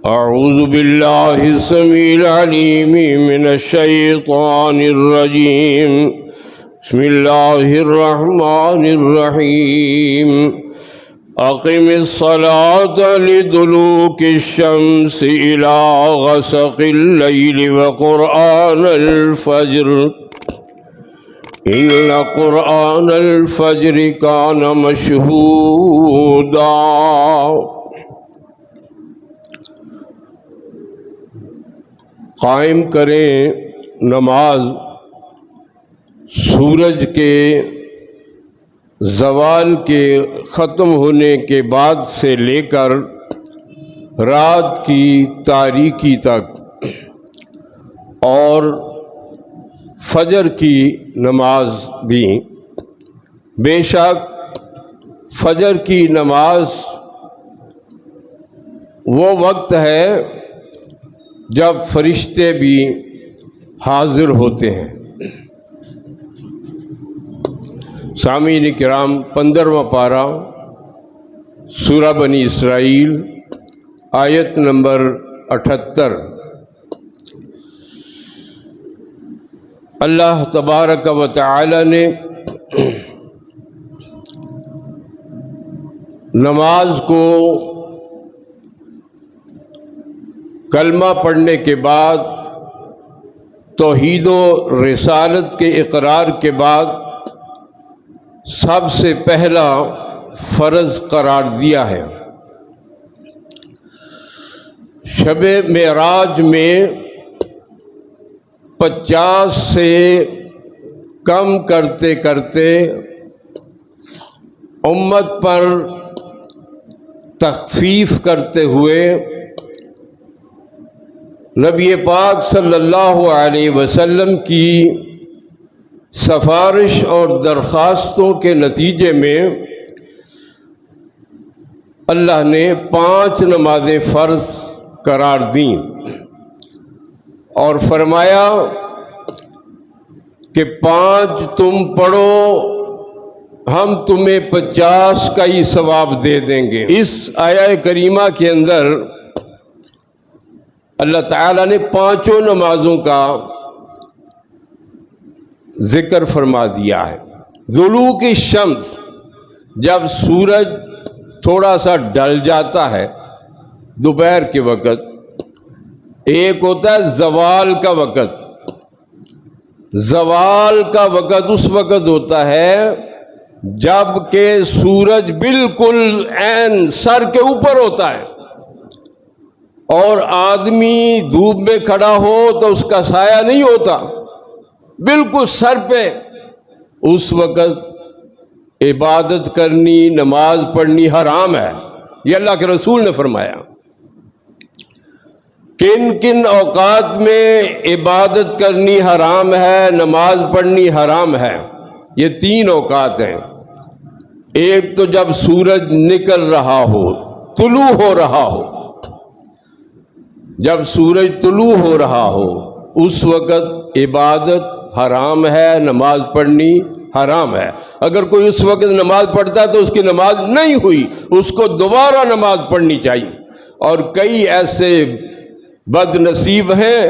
أعوذ بالله السميع العليم من الشيطان الرجيم. بسم الله الرحمن الرحيم. أقم الصلاة لدلوك الشمس إلى غسق الليل وقرآن الفجر إن قرآن الفجر كان مشهودا. قائم کریں نماز سورج کے زوال کے ختم ہونے کے بعد سے لے کر رات کی تاریکی تک، اور فجر کی نماز بھی. بے شک فجر کی نماز وہ وقت ہے جب فرشتے بھی حاضر ہوتے ہیں. سامعین کرام، 15واں پارہ سورہ بنی اسرائیل، آیت نمبر 78. اللہ تبارک و تعالی نے نماز کو کلمہ پڑھنے کے بعد، توحید و رسالت کے اقرار کے بعد سب سے پہلا فرض قرار دیا ہے. شب معراج میں 50 سے کم کرتے کرتے امت پر تخفیف کرتے ہوئے نبی پاک صلی اللہ علیہ وسلم کی سفارش اور درخواستوں کے نتیجے میں اللہ نے 5 نمازیں فرض قرار دیں اور فرمایا کہ 5 تم پڑھو، ہم تمہیں 50 کا ہی ثواب دے دیں گے. اس آیہ کریمہ کے اندر اللہ تعالیٰ نے 5 نمازوں کا ذکر فرما دیا ہے. طلوع الشمس، جب سورج تھوڑا سا ڈل جاتا ہے دوپہر کے وقت. ایک ہوتا ہے زوال کا وقت. زوال کا وقت اس وقت ہوتا ہے جب کہ سورج بالکل عین سر کے اوپر ہوتا ہے اور آدمی دھوپ میں کھڑا ہو تو اس کا سایہ نہیں ہوتا، بالکل سر پہ. اس وقت عبادت کرنی، نماز پڑھنی حرام ہے. یہ اللہ کے رسول نے فرمایا. کن کن اوقات میں عبادت کرنی حرام ہے، نماز پڑھنی حرام ہے؟ یہ 3 اوقات ہیں. ایک تو جب سورج نکل رہا ہو، طلوع ہو رہا ہو. جب سورج طلوع ہو رہا ہو اس وقت عبادت حرام ہے، نماز پڑھنی حرام ہے. اگر کوئی اس وقت نماز پڑھتا ہے تو اس کی نماز نہیں ہوئی، اس کو دوبارہ نماز پڑھنی چاہیے. اور کئی ایسے بد نصیب ہیں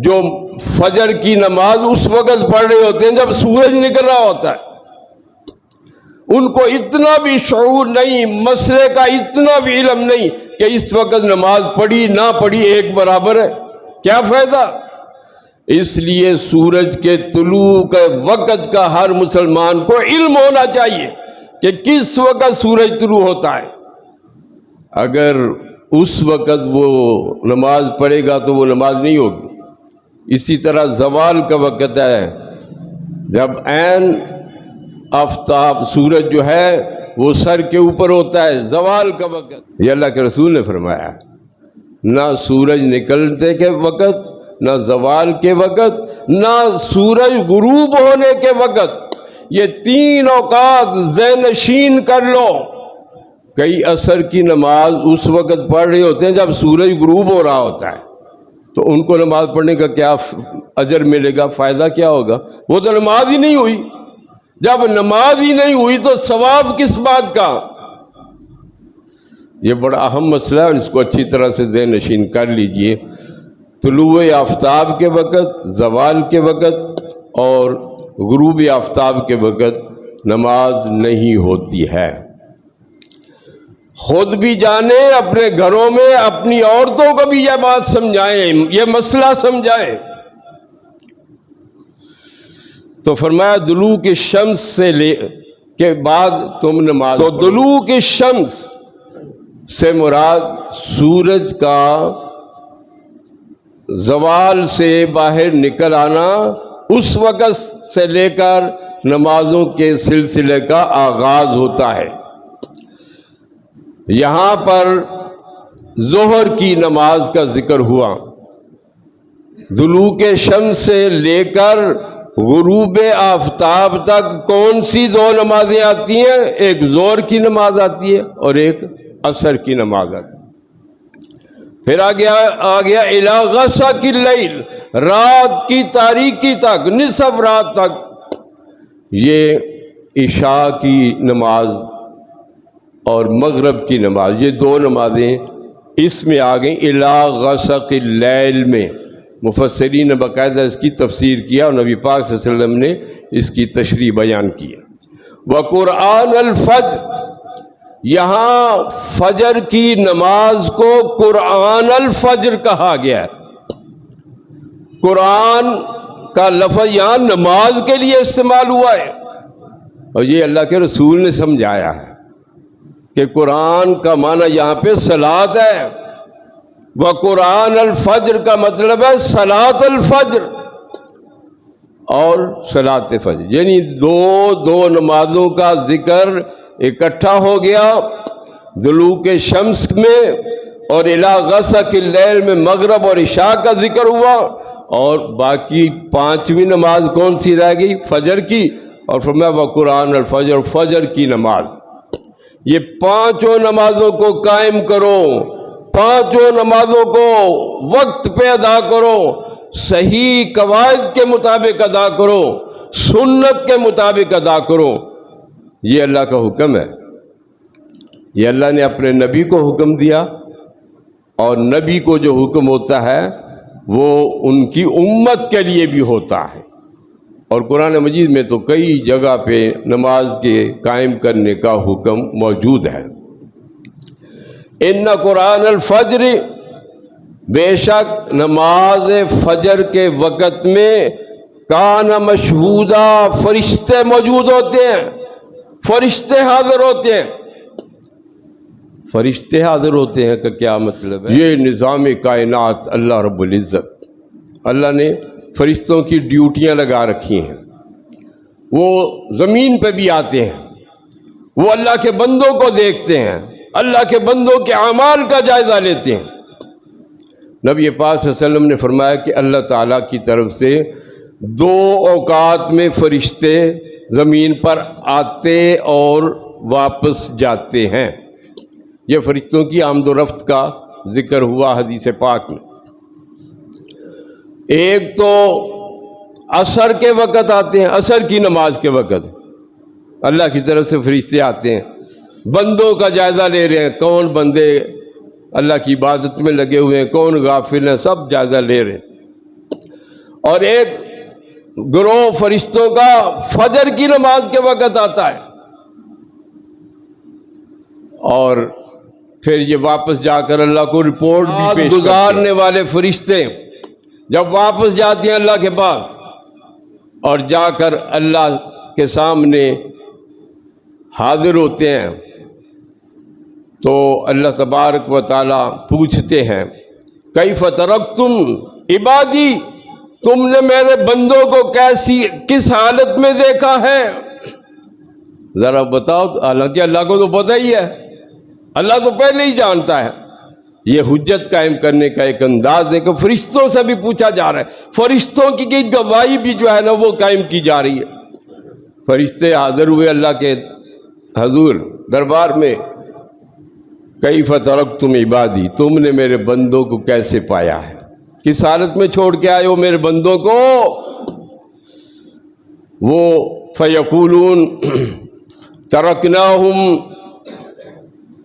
جو فجر کی نماز اس وقت پڑھ رہے ہوتے ہیں جب سورج نکل رہا ہوتا ہے. ان کو اتنا بھی شعور نہیں، مسئلے کا اتنا بھی علم نہیں کہ اس وقت نماز پڑھی نہ پڑھی ایک برابر ہے. کیا فائدہ؟ اس لیے سورج کے طلوع کے وقت کا ہر مسلمان کو علم ہونا چاہیے کہ کس وقت سورج طلوع ہوتا ہے. اگر اس وقت وہ نماز پڑھے گا تو وہ نماز نہیں ہوگی. اسی طرح زوال کا وقت ہے جب عین آفتاب سورج جو ہے وہ سر کے اوپر ہوتا ہے، زوال کا وقت. یہ اللہ کے رسول نے فرمایا. نہ سورج نکلنے کے وقت، نہ زوال کے وقت، نہ سورج غروب ہونے کے وقت. یہ 3 اوقات ذہن نشین کر لو. کئی عصر کی نماز اس وقت پڑھ رہے ہوتے ہیں جب سورج غروب ہو رہا ہوتا ہے، تو ان کو نماز پڑھنے کا کیا اجر ملے گا؟ فائدہ کیا ہوگا؟ وہ تو نماز ہی نہیں ہوئی. جب نماز ہی نہیں ہوئی تو ثواب کس بات کا؟ یہ بڑا اہم مسئلہ ہے اور اس کو اچھی طرح سے ذہن نشین کر لیجئے۔ طلوع آفتاب کے وقت، زوال کے وقت اور غروب آفتاب کے وقت نماز نہیں ہوتی ہے۔ خود بھی جانیں، اپنے گھروں میں اپنی عورتوں کو بھی یہ بات سمجھائیں، یہ مسئلہ سمجھائیں۔ تو فرمایا دلوک الشمس سے لے کے بعد تم نماز، تو دلوک الشمس سے مراد سورج کا زوال سے باہر نکل آنا، اس وقت سے لے کر نمازوں کے سلسلے کا آغاز ہوتا ہے۔ یہاں پر ظہر کی نماز کا ذکر ہوا۔ دلوک شمس سے لے کر غروب آفتاب تک کون سی دو نمازیں آتی ہیں؟ ایک ظہر کی نماز آتی ہے اور ایک عصر کی نماز آتی ہے۔ پھر آ گیا الی غسق اللیل، رات کی تاریکی تک، نصف رات تک، یہ عشاء کی نماز اور مغرب کی نماز، یہ دو نمازیں اس میں آ گئیں الی غسق اللیل میں۔ مفسرین نے باقاعدہ اس کی تفسیر کیا اور نبی پاک صلی اللہ علیہ وسلم نے اس کی تشریح بیان کی ہے۔ وقرآن الفجر، یہاں فجر کی نماز کو قرآن الفجر کہا گیا ہے۔ قرآن کا لفظ یہاں نماز کے لیے استعمال ہوا ہے اور یہ اللہ کے رسول نے سمجھایا ہے کہ قرآن کا معنی یہاں پہ صلاۃ ہے، وقرآن الفجر کا مطلب ہے صلاۃ الفجر اور صلاۃ فجر، یعنی دو نمازوں کا ذکر اکٹھا ہو گیا۔ دلوک شمس میں اور الی غسق اللیل میں مغرب اور عشاء کا ذکر ہوا، اور باقی پانچویں نماز کون سی رہ گئی؟ فجر کی، اور فرمایا وقرآن الفجر، فجر کی نماز۔ یہ پانچوں نمازوں کو قائم کرو، پانچوں نمازوں کو وقت پہ ادا کرو، صحیح قواعد کے مطابق ادا کرو، سنت کے مطابق ادا کرو۔ یہ اللہ کا حکم ہے، یہ اللہ نے اپنے نبی کو حکم دیا، اور نبی کو جو حکم ہوتا ہے وہ ان کی امت کے لیے بھی ہوتا ہے۔ اور قرآن مجید میں تو کئی جگہ پہ نماز کے قائم کرنے کا حکم موجود ہے۔ ان قرآن الفجر، بے شک نماز فجر کے وقت میں کان مشہودہ، فرشتے موجود ہوتے ہیں، فرشتے حاضر ہوتے ہیں۔ فرشتے حاضر ہوتے ہیں کا کیا مطلب ہے؟ یہ نظام کائنات اللہ رب العزت، اللہ نے فرشتوں کی ڈیوٹیاں لگا رکھی ہیں، وہ زمین پہ بھی آتے ہیں، وہ اللہ کے بندوں کو دیکھتے ہیں، اللہ کے بندوں کے اعمال کا جائزہ لیتے ہیں۔ نبی پاک صلی اللہ علیہ وسلم نے فرمایا کہ اللہ تعالیٰ کی طرف سے 2 اوقات میں فرشتے زمین پر آتے اور واپس جاتے ہیں۔ یہ فرشتوں کی آمد و رفت کا ذکر ہوا حدیث پاک میں۔ ایک تو عصر کے وقت آتے ہیں، عصر کی نماز کے وقت اللہ کی طرف سے فرشتے آتے ہیں، بندوں کا جائزہ لے رہے ہیں، کون بندے اللہ کی عبادت میں لگے ہوئے ہیں، کون غافل ہیں، سب جائزہ لے رہے ہیں۔ اور ایک گروہ فرشتوں کا فجر کی نماز کے وقت آتا ہے، اور پھر یہ واپس جا کر اللہ کو رپورٹ بھی پیش گزارنے والے فرشتے جب واپس جاتے ہیں اللہ کے پاس اور جا کر اللہ کے سامنے حاضر ہوتے ہیں، تو اللہ تبارک و تعالیٰ پوچھتے ہیں کیف ترکتم عبادی، تم نے میرے بندوں کو کس حالت میں دیکھا ہے، ذرا بتاؤ۔ حالانکہ اللہ کو تو پتہ ہی ہے، اللہ تو پہلے ہی جانتا ہے۔ یہ حجت قائم کرنے کا ایک انداز ہے کہ فرشتوں سے بھی پوچھا جا رہا ہے، فرشتوں کی گواہی بھی جو ہے نا وہ قائم کی جا رہی ہے۔ فرشتے حاضر ہوئے اللہ کے حضور دربار میں، کیف ترکتم عبادی، تم نے میرے بندوں کو کیسے پایا ہے، کس حالت میں چھوڑ کے آئے ہو میرے بندوں کو؟ وہ فیقولون ترکناہم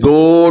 2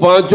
5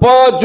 5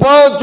5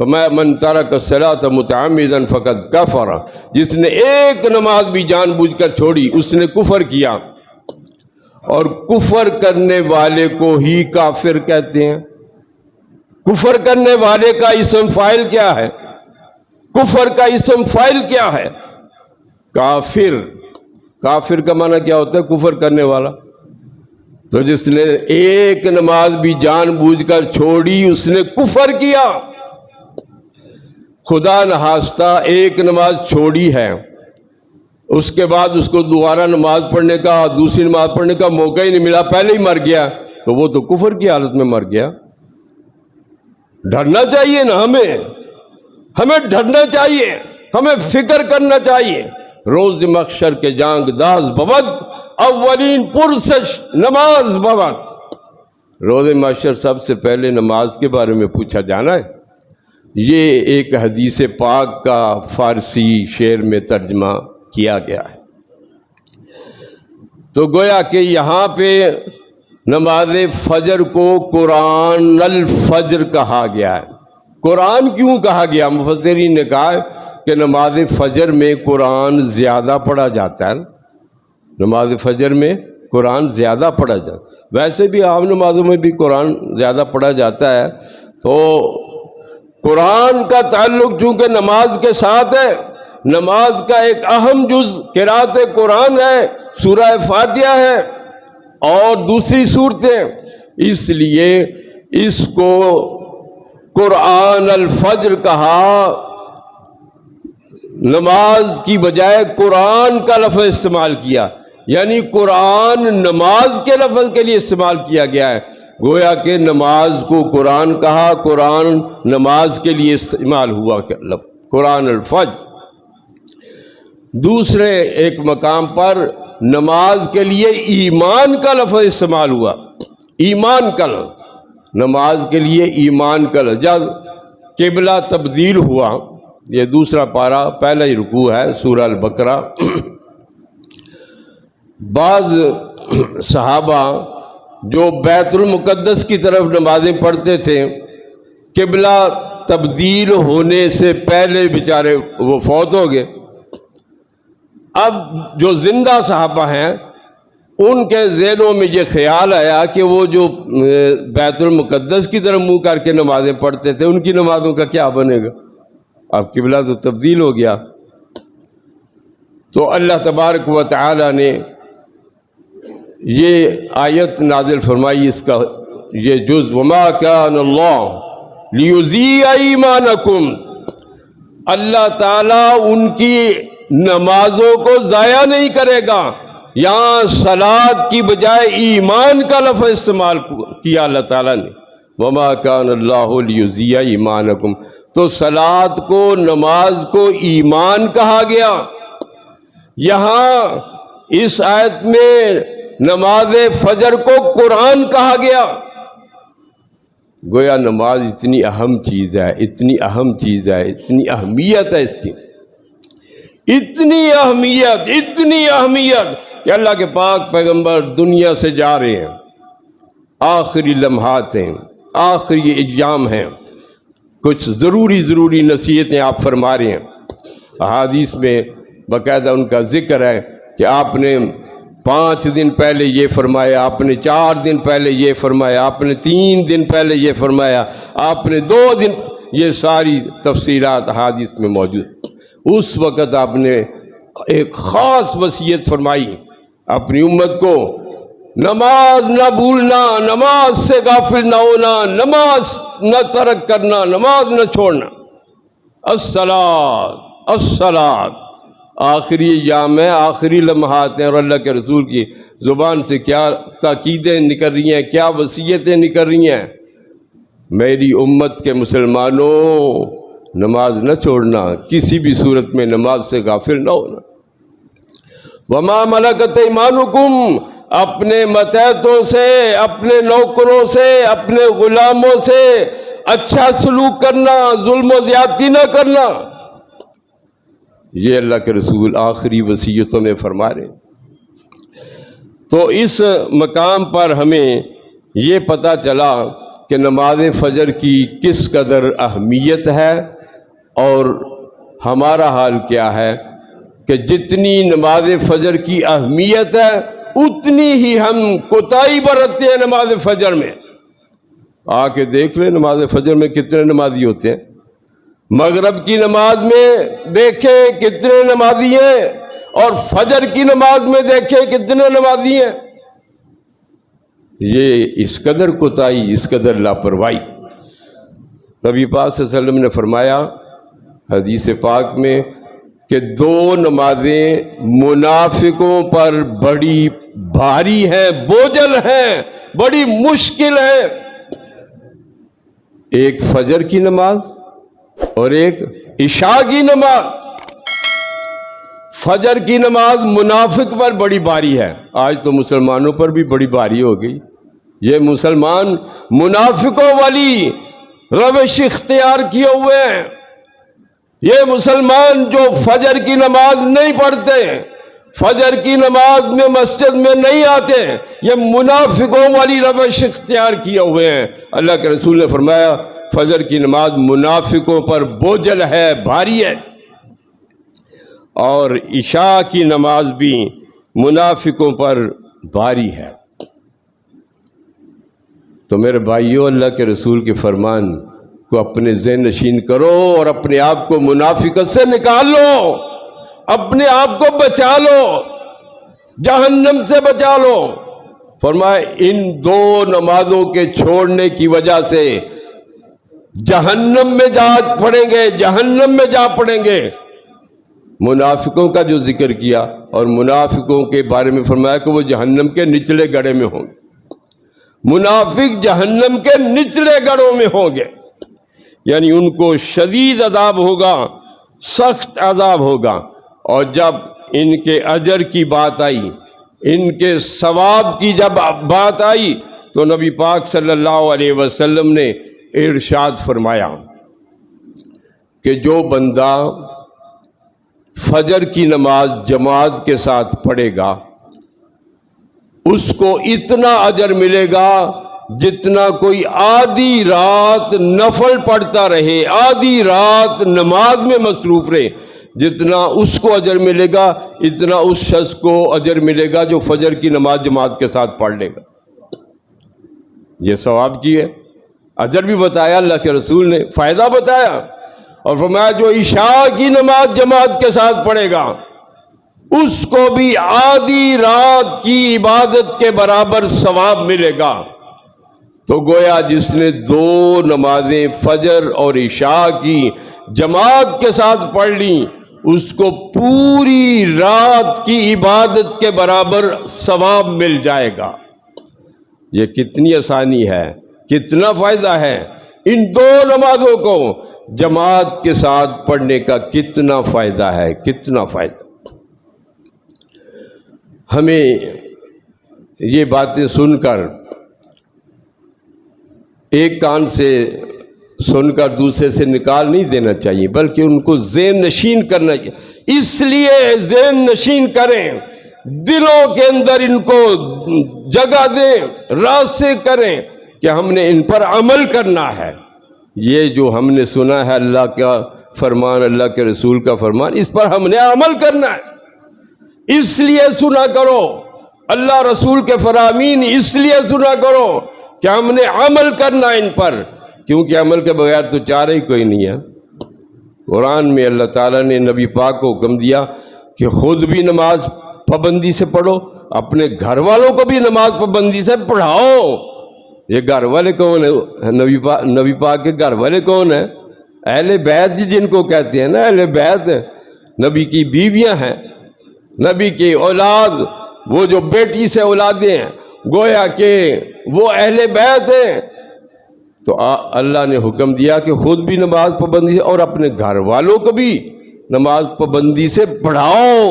فرمایا من ترک الصلاۃ متعمدا فقد کفر، جس نے ایک نماز بھی جان بوجھ کر چھوڑی اس نے کفر کیا، اور کفر کرنے والے کو ہی کافر کہتے ہیں۔ کفر کرنے والے کا اسم فاعل کیا ہے؟ کفر کا اسم فاعل کیا ہے؟ کافر۔ کافر کا معنی کیا ہوتا ہے؟ کفر کرنے والا۔ تو جس نے ایک نماز بھی جان بوجھ کر چھوڑی اس نے کفر کیا۔ خدا نخواستہ ایک نماز چھوڑی ہے، اس کے بعد اس کو دوبارہ نماز پڑھنے کا، دوسری نماز پڑھنے کا موقع ہی نہیں ملا، پہلے ہی مر گیا، تو وہ تو کفر کی حالت میں مر گیا۔ ڈرنا چاہیے نا ہمیں ڈرنا چاہیے، ہمیں فکر کرنا چاہیے۔ روز محشر کے جانگ داز بود، اولین پرسش نماز بود۔ روز محشر سب سے پہلے نماز کے بارے میں پوچھا جانا ہے۔ یہ ایک حدیث پاک کا فارسی شعر میں ترجمہ کیا گیا ہے۔ تو گویا کہ یہاں پہ نماز فجر کو قرآن الفجر کہا گیا ہے۔ قرآن کیوں کہا گیا؟ مفسرین نے کہا کہ نماز فجر میں قرآن زیادہ پڑھا جاتا ہے۔ نماز فجر میں قرآن زیادہ پڑھا جاتا ہے، ویسے بھی عام نمازوں میں بھی قرآن زیادہ پڑھا جاتا ہے، تو قرآن کا تعلق چونکہ نماز کے ساتھ ہے، نماز کا ایک اہم جز قرأت قرآن ہے، سورہ فاتحہ ہے اور دوسری صورتیں، اس لیے اس کو قرآن الفجر کہا۔ نماز کی بجائے قرآن کا لفظ استعمال کیا، یعنی قرآن نماز کے لفظ کے لیے استعمال کیا گیا ہے۔ گویا کہ نماز کو قرآن کہا، قرآن نماز کے لیے استعمال ہوا لفظ قرآن الفجر۔ دوسرے ایک مقام پر نماز کے لیے ایمان کا لفظ استعمال ہوا، ایمان کا لفظ، نماز کے لیے ایمان کا لفظ۔ جب قبلہ تبدیل ہوا، یہ دوسرا پارہ پہلا ہی رکوع ہے سورہ البقرہ، بعض صحابہ جو بیت المقدس کی طرف نمازیں پڑھتے تھے، قبلہ تبدیل ہونے سے پہلے بیچارے وہ فوت ہو گئے۔ اب جو زندہ صحابہ ہیں ان کے ذہنوں میں یہ خیال آیا کہ وہ جو بیت المقدس کی طرف منہ کر کے نمازیں پڑھتے تھے ان کی نمازوں کا کیا بنے گا؟ اب قبلہ تو تبدیل ہو گیا۔ تو اللہ تبارک و تعالی نے یہ آیت نازل فرمائی، اس کا یہ جز وما کان اللہ لیضیع ایمانکم، اللہ تعالیٰ ان کی نمازوں کو ضائع نہیں کرے گا۔ یہاں صلاۃ کی بجائے ایمان کا لفظ استعمال کیا اللہ تعالیٰ نے، وما کان اللہ لیضیع ایمانکم، تو صلاۃ کو، نماز کو ایمان کہا گیا۔ یہاں اس آیت میں نماز فجر کو قرآن کہا گیا۔ گویا نماز اتنی اہم چیز ہے، اتنی اہم چیز ہے، اتنی اہمیت ہے اس کی، اتنی اہمیت کہ اللہ کے پاک پیغمبر دنیا سے جا رہے ہیں، آخری لمحات ہیں، آخری ایام ہیں، کچھ ضروری نصیحتیں آپ فرما رہے ہیں۔ احادیث میں باقاعدہ ان کا ذکر ہے کہ آپ نے 5 دن پہلے یہ فرمایا، آپ نے 4 دن پہلے یہ فرمایا، آپ نے 3 دن پہلے یہ فرمایا، آپ نے 2 دن، یہ ساری تفسیرات احادیث میں موجود۔ اس وقت آپ نے ایک خاص وصیت فرمائی اپنی امت کو، نماز نہ بھولنا، نماز سے غافل نہ ہونا، نماز نہ ترک کرنا، نماز نہ چھوڑنا۔ الصلاۃ آخری ایام ہے، آخری لمحات ہیں، اور اللہ کے رسول کی زبان سے کیا تاکیدیں نکل رہی ہیں، کیا وصیتیں نکل رہی ہیں۔ میری امت کے مسلمانوں، نماز نہ چھوڑنا، کسی بھی صورت میں نماز سے غافل نہ ہونا۔ وما ملکت ایمانکم، اپنے متحدوں سے، اپنے نوکروں سے، اپنے غلاموں سے اچھا سلوک کرنا، ظلم و زیادتی نہ کرنا، یہ اللہ کے رسول آخری وصیتوں میں فرما رہے ہیں۔ تو اس مقام پر ہمیں یہ پتہ چلا کہ نماز فجر کی کس قدر اہمیت ہے، اور ہمارا حال کیا ہے کہ جتنی نماز فجر کی اہمیت ہے اتنی ہی ہم کوتاہی برتتے ہیں نماز فجر میں۔ آ کے دیکھ لیں نماز فجر میں کتنے نمازی ہوتے ہیں، مغرب کی نماز میں دیکھیں کتنے نمازی ہیں، اور فجر کی نماز میں دیکھیں کتنے نمازی ہیں۔ یہ اس قدر کوتاہی، اس قدر لاپرواہی۔ نبی پاک صلی اللہ علیہ وسلم نے فرمایا حدیث پاک میں کہ دو نمازیں منافقوں پر بڑی بھاری ہیں، بوجھل ہیں، بڑی مشکل ہیں، ایک فجر کی نماز اور ایک عشاء کی نماز۔ فجر کی نماز منافق پر بڑی بھاری ہے، آج تو مسلمانوں پر بھی بڑی بھاری ہو گئی۔ یہ مسلمان منافقوں والی روش اختیار کیے ہوئے ہیں۔ یہ مسلمان جو فجر کی نماز نہیں پڑھتے، فجر کی نماز میں مسجد میں نہیں آتے، یہ منافقوں والی روش اختیار کیے ہوئے ہیں۔ اللہ کے رسول نے فرمایا فجر کی نماز منافقوں پر بوجھل ہے، بھاری ہے، اور عشاء کی نماز بھی منافقوں پر بھاری ہے۔ تو میرے بھائیوں، اللہ کے رسول کے فرمان کو اپنے ذہن نشین کرو اور اپنے آپ کو منافقت سے نکال لو، اپنے آپ کو بچا لو، جہنم سے بچا لو۔ فرمائے ان دو نمازوں کے چھوڑنے کی وجہ سے جہنم میں جا پڑیں گے، جہنم میں جا پڑیں گے۔ منافقوں کا جو ذکر کیا، اور منافقوں کے بارے میں فرمایا کہ وہ جہنم کے نچلے گڑھے میں ہوں گے۔ منافق جہنم کے نچلے گڑھوں میں ہوں گے، یعنی ان کو شدید عذاب ہوگا، سخت عذاب ہوگا۔ اور جب ان کے اجر کی بات آئی، ان کے ثواب کی جب بات آئی، تو نبی پاک صلی اللہ علیہ وسلم نے ارشاد فرمایا کہ جو بندہ فجر کی نماز جماعت کے ساتھ پڑھے گا اس کو اتنا اجر ملے گا جتنا کوئی آدھی رات نفل پڑھتا رہے، آدھی رات نماز میں مصروف رہے، جتنا اس کو اجر ملے گا اتنا اس شخص کو اجر ملے گا جو فجر کی نماز جماعت کے ساتھ پڑھ لے گا۔ یہ ثواب کی ہے، اجر بھی بتایا اللہ کے رسول نے، فائدہ بتایا، اور فرمایا جو عشاء کی نماز جماعت کے ساتھ پڑھے گا اس کو بھی آدھی رات کی عبادت کے برابر ثواب ملے گا۔ تو گویا جس نے دو نمازیں فجر اور عشاء کی جماعت کے ساتھ پڑھ لی اس کو پوری رات کی عبادت کے برابر ثواب مل جائے گا۔ یہ کتنی آسانی ہے، کتنا فائدہ ہے، ان دو نمازوں کو جماعت کے ساتھ پڑھنے کا کتنا فائدہ ہے، کتنا فائدہ۔ ہمیں یہ باتیں سن کر ایک کان سے سن کر دوسرے سے نکال نہیں دینا چاہیے، بلکہ ان کو ذہن نشین کرنا چاہیے۔ اس لیے ذہن نشین کریں، دلوں کے اندر ان کو جگہ دیں، راستے کریں کہ ہم نے ان پر عمل کرنا ہے۔ یہ جو ہم نے سنا ہے اللہ کا فرمان، اللہ کے رسول کا فرمان، اس پر ہم نے عمل کرنا ہے۔ اس لیے سنا کرو اللہ رسول کے فرامین، اس لیے سنا کرو کہ ہم نے عمل کرنا ان پر، کیونکہ عمل کے بغیر تو چارہ ہی کوئی نہیں ہے۔ قرآن میں اللہ تعالیٰ نے نبی پاک کو حکم دیا کہ خود بھی نماز پابندی سے پڑھو، اپنے گھر والوں کو بھی نماز پابندی سے پڑھاؤ۔ یہ گھر والے کون ہیں؟ نبی پاک کے گھر والے کون ہیں؟ اہل بیت جن کو کہتے ہیں نا، اہل بیت نبی کی بیویاں ہیں، نبی کی اولاد، وہ جو بیٹی سے اولادیں ہیں، گویا کہ وہ اہل بیت ہیں۔ تو اللہ نے حکم دیا کہ خود بھی نماز پابندی سے اور اپنے گھر والوں کو بھی نماز پابندی سے پڑھاؤ۔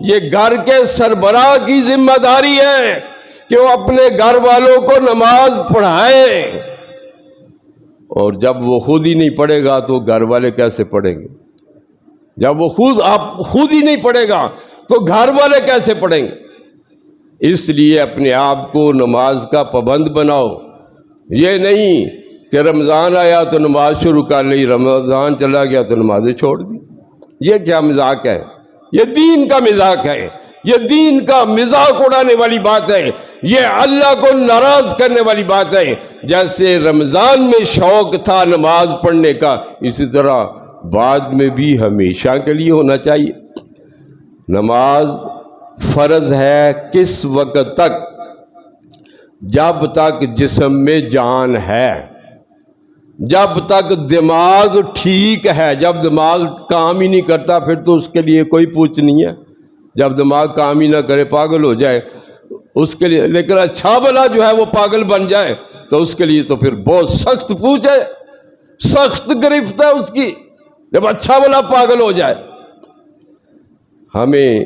یہ گھر کے سربراہ کی ذمہ داری ہے کہ وہ اپنے گھر والوں کو نماز پڑھائے، اور جب وہ خود ہی نہیں پڑھے گا تو گھر والے کیسے پڑھیں گے؟ جب وہ خود ہی نہیں پڑھے گا تو گھر والے کیسے پڑھیں گے؟ اس لیے اپنے آپ کو نماز کا پابند بناؤ، یہ نہیں کہ رمضان آیا تو نماز شروع کر لی، رمضان چلا گیا تو نمازیں چھوڑ دی۔ یہ کیا مذاق ہے؟ یہ دین کا مذاق ہے، یہ دین کا مذاق اڑانے والی بات ہے، یہ اللہ کو ناراض کرنے والی بات ہے۔ جیسے رمضان میں شوق تھا نماز پڑھنے کا، اسی طرح بعد میں بھی ہمیشہ کے لیے ہونا چاہیے۔ نماز فرض ہے کس وقت تک؟ جب تک جسم میں جان ہے، جب تک دماغ ٹھیک ہے۔ جب دماغ کام ہی نہیں کرتا پھر تو اس کے لیے کوئی پوچھ نہیں ہے۔ جب دماغ کام ہی نہ کرے، پاگل ہو جائے اس کے لیے، لیکن اچھا بھلا جو ہے وہ پاگل بن جائے تو اس کے لیے تو پھر بہت سخت پوچھ ہے، سخت گرفت ہے اس کی، جب اچھا بھلا پاگل ہو جائے۔ ہمیں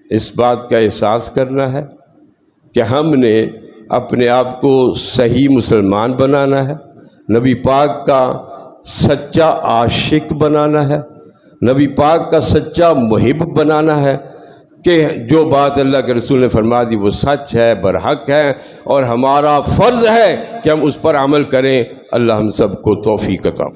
اس بات کا احساس کرنا ہے کہ ہم نے اپنے آپ کو صحیح مسلمان بنانا ہے، نبی پاک کا سچا عاشق بنانا ہے، نبی پاک کا سچا محب بنانا ہے، کہ جو بات اللہ کے رسول نے فرما دی وہ سچ ہے، برحق ہے، اور ہمارا فرض ہے کہ ہم اس پر عمل کریں۔ اللہ ہم سب کو توفیق عطا